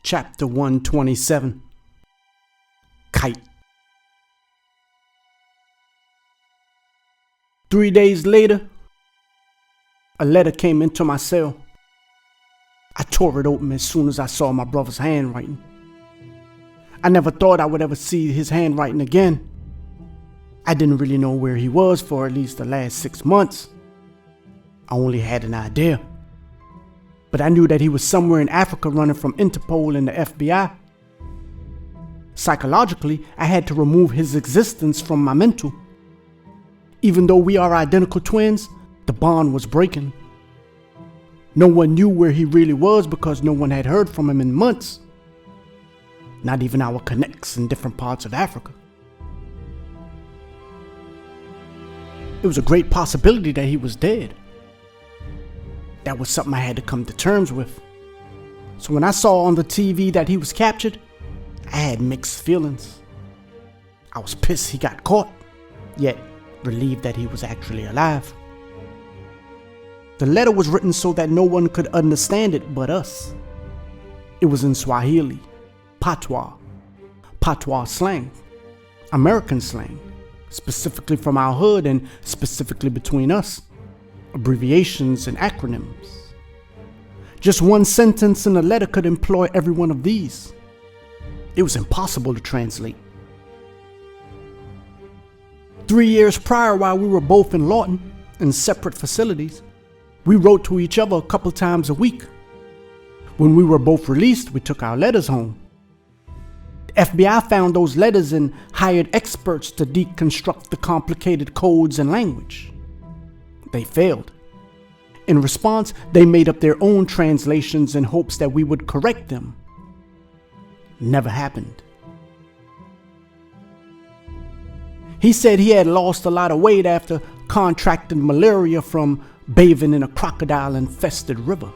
Chapter 127. Kite. 3 days later, a letter came into my cell. I tore it open as soon as I saw my brother's handwriting. I never thought I would ever see his handwriting again. I didn't really know where he was for at least the last 6 months. I only had an idea. But I knew that he was somewhere in Africa running from Interpol and the FBI. Psychologically, I had to remove his existence from my mental. Even though we are identical twins, the bond was breaking. No one knew where he really was because no one had heard from him in months. Not even our connects in different parts of Africa. It was a great possibility that he was dead. That was something I had to come to terms with. So when I saw on the TV that he was captured, I had mixed feelings. I was pissed he got caught, yet relieved that he was actually alive. The letter was written so that no one could understand it but us. It was in Swahili, patois slang, American slang, specifically from our hood and specifically between us. Abbreviations and acronyms. Just one sentence in a letter could employ every one of these. It was impossible to translate. 3 years prior, while we were both in Lawton, in separate facilities, we wrote to each other a couple times a week. When we were both released, we took our letters home. The FBI found those letters and hired experts to deconstruct the complicated codes and language. They failed. In response, they made up their own translations in hopes that we would correct them. Never happened. He said he had lost a lot of weight after contracting malaria from bathing in a crocodile-infested river.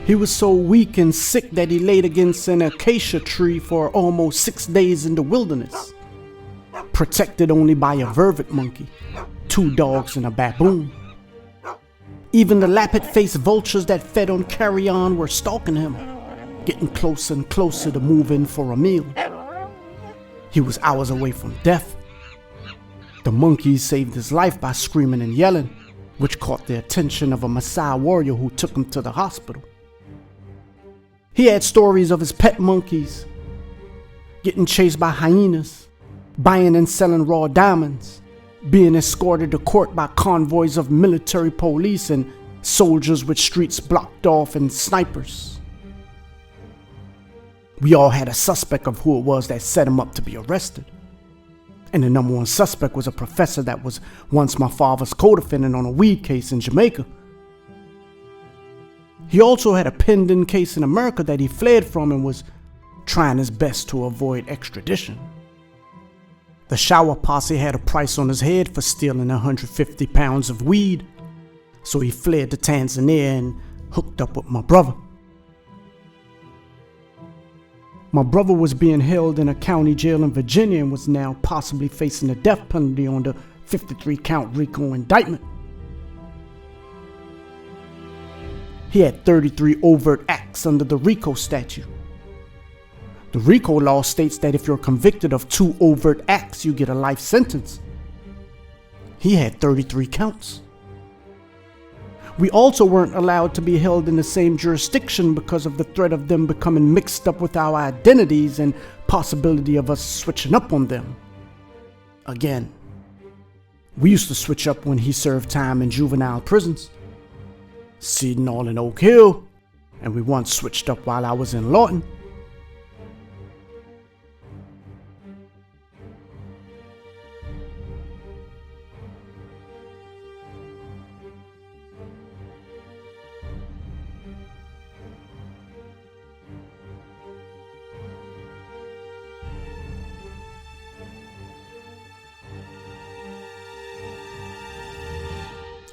He was so weak and sick that he laid against an acacia tree for almost 6 days in the wilderness, protected only by a vervet monkey, 2 dogs and a baboon. Even the lappet-faced vultures that fed on carrion were stalking him, getting closer and closer to move in for a meal. He was hours away from death. The monkeys saved his life by screaming and yelling, which caught the attention of a Maasai warrior who took him to the hospital. He had stories of his pet monkeys getting chased by hyenas, buying and selling raw diamonds, being escorted to court by convoys of military police and soldiers with streets blocked off and snipers. We all had a suspect of who it was that set him up to be arrested. And the number one suspect was a professor that was once my father's co-defendant on a weed case in Jamaica. He also had a pending case in America that he fled from and was trying his best to avoid extradition. The shower posse had a price on his head for stealing 150 pounds of weed, so he fled to Tanzania and hooked up with my brother. My brother was being held in a county jail in Virginia and was now possibly facing the death penalty on the 53-count RICO indictment. He had 33 overt acts under the RICO statute. The RICO law states that if you're convicted of 2 overt acts, you get a life sentence. He had 33 counts. We also weren't allowed to be held in the same jurisdiction because of the threat of them becoming mixed up with our identities and possibility of us switching up on them. Again, we used to switch up when he served time in juvenile prisons. Seaton all in Oak Hill, and we once switched up while I was in Lawton.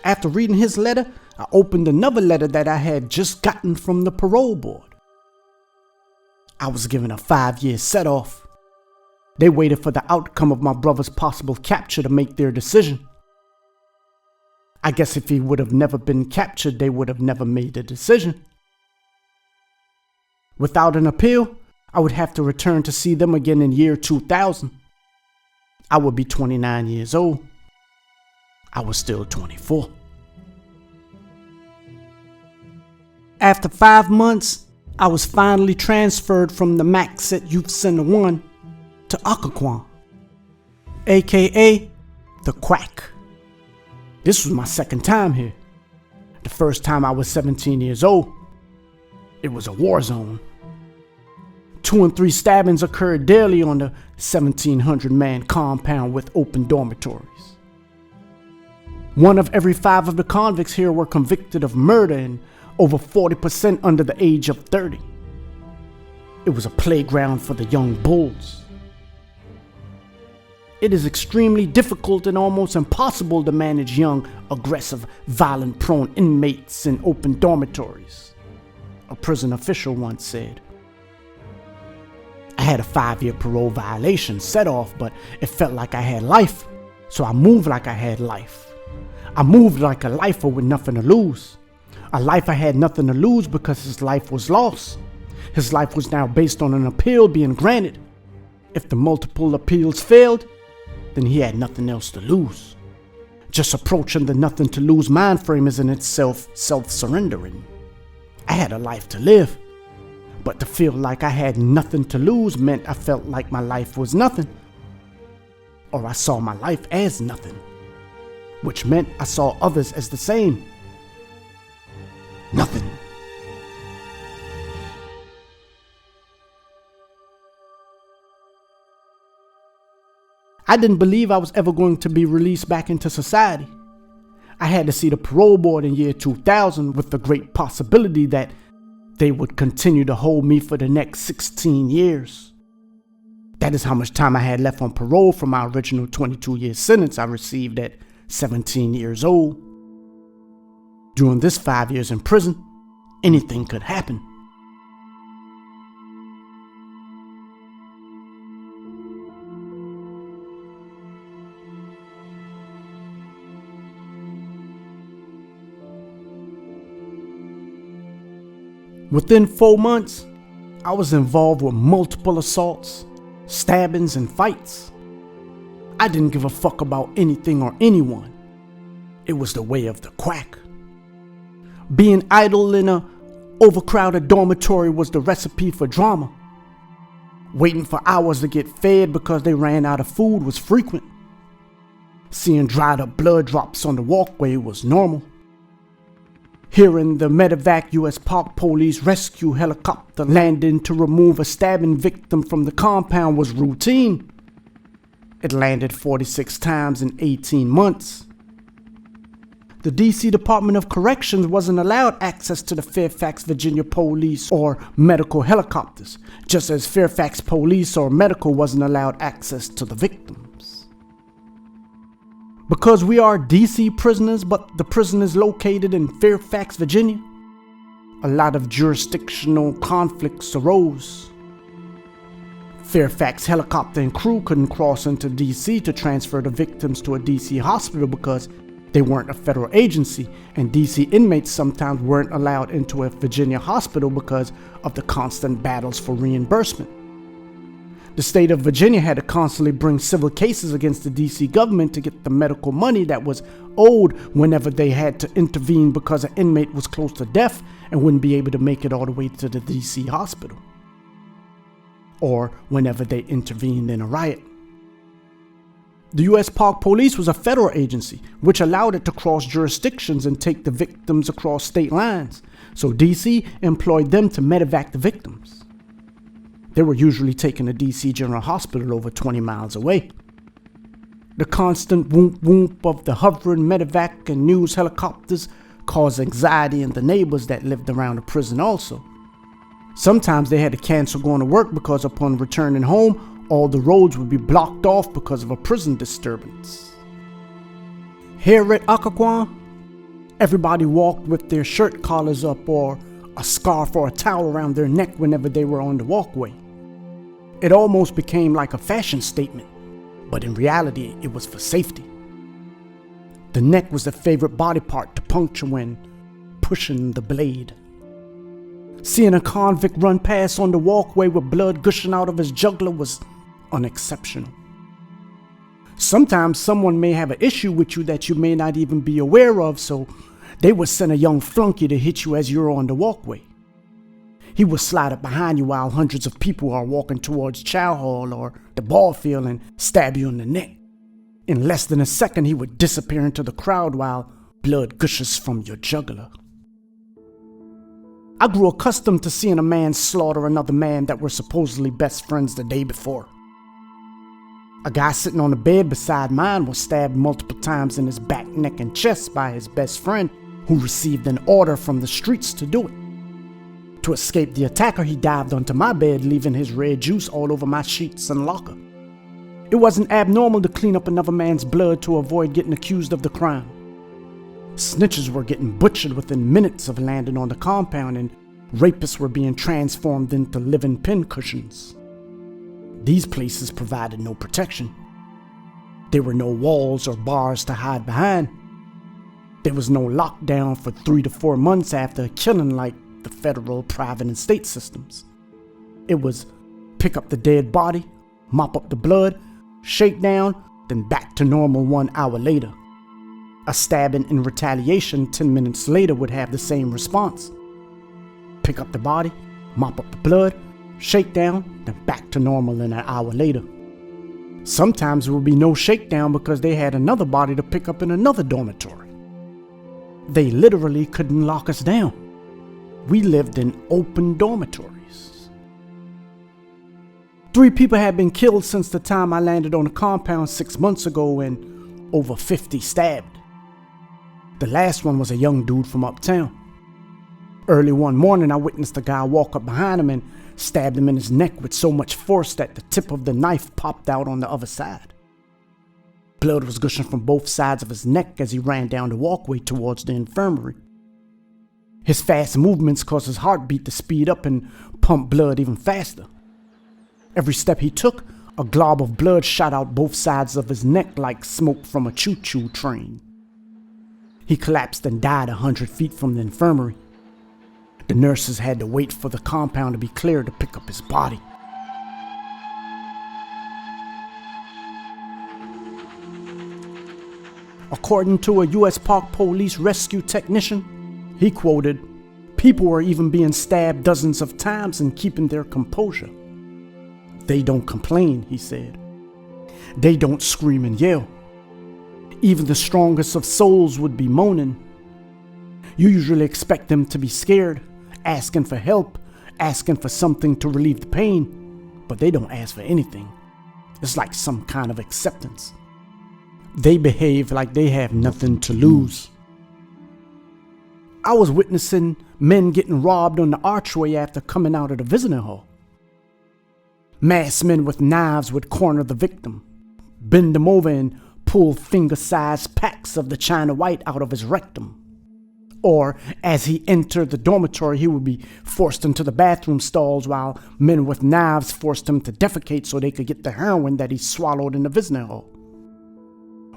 After reading his letter, I opened another letter that I had just gotten from the parole board. I was given a 5-year set-off. They waited for the outcome of my brother's possible capture to make their decision. I guess if he would have never been captured, they would have never made a decision. Without an appeal, I would have to return to see them again in year 2000. I would be 29 years old. I was still 24. After 5 months, I was finally transferred from the Maxset Youth Center 1 to Occoquan, aka the Quack. This was my second time here. The first time I was 17 years old. It was a war zone. 2 and 3 stabbings occurred daily on the 1,700-man compound with open dormitories. 1 of every 5 of the convicts here were convicted of murder, and over 40% under the age of 30. It was a playground for the young bulls. It is extremely difficult and almost impossible to manage young, aggressive, violent-prone inmates in open dormitories, a prison official once said. I had a 5-year parole violation set off, but it felt like I had life, so I moved like I had life. I moved like a lifer with nothing to lose. A life I had nothing to lose because his life was lost. His life was now based on an appeal being granted. If the multiple appeals failed, then he had nothing else to lose. Just approaching the nothing to lose mind frame is in itself self-surrendering. I had a life to live, but to feel like I had nothing to lose meant I felt like my life was nothing. Or I saw my life as nothing, which meant I saw others as the same. Nothing. I didn't believe I was ever going to be released back into society. I had to see the parole board in year 2000 with the great possibility that they would continue to hold me for the next 16 years. That is how much time I had left on parole from my original 22-year sentence I received at 17 years old. During this 5 years in prison, anything could happen. Within 4 months, I was involved with multiple assaults, stabbings, and fights. I didn't give a fuck about anything or anyone. It was the way of the Quack. Being idle in a overcrowded dormitory was the recipe for drama. Waiting for hours to get fed because they ran out of food was frequent. Seeing dried up blood drops on the walkway was normal. Hearing the medevac U.S. Park Police rescue helicopter landing to remove a stabbing victim from the compound was routine. It landed 46 times in 18 months. The D.C. Department of Corrections wasn't allowed access to the Fairfax, Virginia police or medical helicopters, just as Fairfax police or medical wasn't allowed access to the victims. Because we are D.C. prisoners, but the prison is located in Fairfax, Virginia, a lot of jurisdictional conflicts arose. Fairfax helicopter and crew couldn't cross into D.C. to transfer the victims to a D.C. hospital because they weren't a federal agency, and D.C. inmates sometimes weren't allowed into a Virginia hospital because of the constant battles for reimbursement. The state of Virginia had to constantly bring civil cases against the D.C. government to get the medical money that was owed whenever they had to intervene because an inmate was close to death and wouldn't be able to make it all the way to the D.C. hospital. Or whenever they intervened in a riot. The U.S. Park Police was a federal agency, which allowed it to cross jurisdictions and take the victims across state lines, so D.C. employed them to medevac the victims. They were usually taken to D.C. General Hospital over 20 miles away. The constant whoop-whoop of the hovering medevac and news helicopters caused anxiety in the neighbors that lived around the prison also. Sometimes they had to cancel going to work because upon returning home, all the roads would be blocked off because of a prison disturbance. Here at Occoquan, everybody walked with their shirt collars up or a scarf or a towel around their neck whenever they were on the walkway. It almost became like a fashion statement, but in reality, it was for safety. The neck was the favorite body part to puncture when pushing the blade. Seeing a convict run past on the walkway with blood gushing out of his jugular was unexceptional. Sometimes someone may have an issue with you that you may not even be aware of, so they would send a young flunky to hit you as you're on the walkway. He would slide up behind you while hundreds of people are walking towards chow hall or the ball field and stab you in the neck. In less than a second, he would disappear into the crowd while blood gushes from your jugular. I grew accustomed to seeing a man slaughter another man that were supposedly best friends the day before. A guy sitting on the bed beside mine was stabbed multiple times in his back, neck, and chest by his best friend, who received an order from the streets to do it. To escape the attacker, he dived onto my bed, leaving his red juice all over my sheets and locker. It wasn't abnormal to clean up another man's blood to avoid getting accused of the crime. Snitches were getting butchered within minutes of landing on the compound, and rapists were being transformed into living pincushions. These places provided no protection. There were no walls or bars to hide behind. There was no lockdown for 3 to 4 months after a killing like the federal, private, and state systems. It was pick up the dead body, mop up the blood, shake down, then back to normal 1 hour later. A stabbing in retaliation 10 minutes later would have the same response. Pick up the body, mop up the blood, shake down, then back to normal in an hour later. Sometimes there would be no shakedown because they had another body to pick up in another dormitory. They literally couldn't lock us down. We lived in open dormitories. 3 people had been killed since the time I landed on the compound 6 months ago, and over 50 stabbed. The last one was a young dude from uptown. Early one morning, I witnessed a guy walk up behind him and stabbed him in his neck with so much force that the tip of the knife popped out on the other side. Blood was gushing from both sides of his neck as he ran down the walkway towards the infirmary. His fast movements caused his heartbeat to speed up and pump blood even faster. Every step he took, a glob of blood shot out both sides of his neck like smoke from a choo-choo train. He collapsed and died 100 feet from the infirmary. The nurses had to wait for the compound to be cleared to pick up his body. According to a U.S. Park Police rescue technician, he quoted, "People were even being stabbed dozens of times and keeping their composure. They don't complain," he said. "They don't scream and yell. Even the strongest of souls would be moaning. You usually expect them to be scared, asking for help, asking for something to relieve the pain, but they don't ask for anything. It's like some kind of acceptance. They behave like they have nothing to lose." I was witnessing men getting robbed on the archway after coming out of the visiting hall. Masked men with knives would corner the victim, bend him over and pull finger-sized packs of the China White out of his rectum. Or, as he entered the dormitory, he would be forced into the bathroom stalls while men with knives forced him to defecate so they could get the heroin that he swallowed in the visiting hall.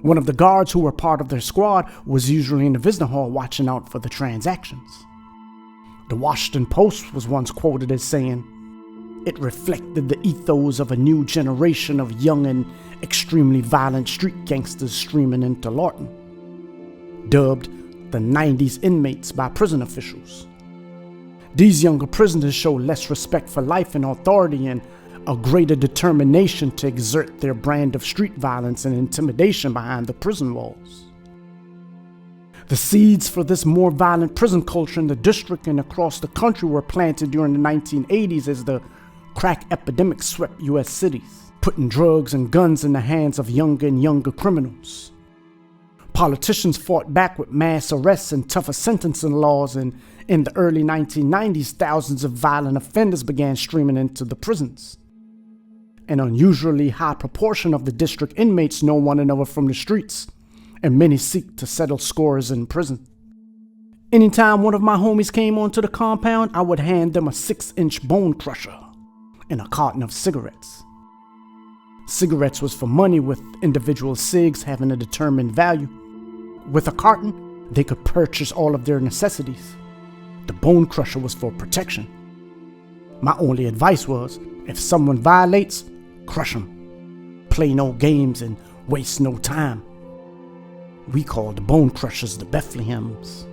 One of the guards who were part of their squad was usually in the visiting hall watching out for the transactions. The Washington Post was once quoted as saying, "It reflected the ethos of a new generation of young and extremely violent street gangsters streaming into Lawton," dubbed the 90s inmates by prison officials. These younger prisoners show less respect for life and authority and a greater determination to exert their brand of street violence and intimidation behind the prison walls. The seeds for this more violent prison culture in the district and across the country were planted during the 1980s as the crack epidemic swept U.S. cities, putting drugs and guns in the hands of younger and younger criminals. Politicians fought back with mass arrests and tougher sentencing laws, and in the early 1990s, thousands of violent offenders began streaming into the prisons. An unusually high proportion of the district inmates know one another from the streets, and many seek to settle scores in prison. Anytime one of my homies came onto the compound, I would hand them a 6-inch bone crusher and a carton of cigarettes. Cigarettes was for money, with individual cigs having a determined value. With a carton, they could purchase all of their necessities. The bone crusher was for protection. My only advice was, if someone violates, crush them. Play no games and waste no time. We called the bone crushers the Bethlehems.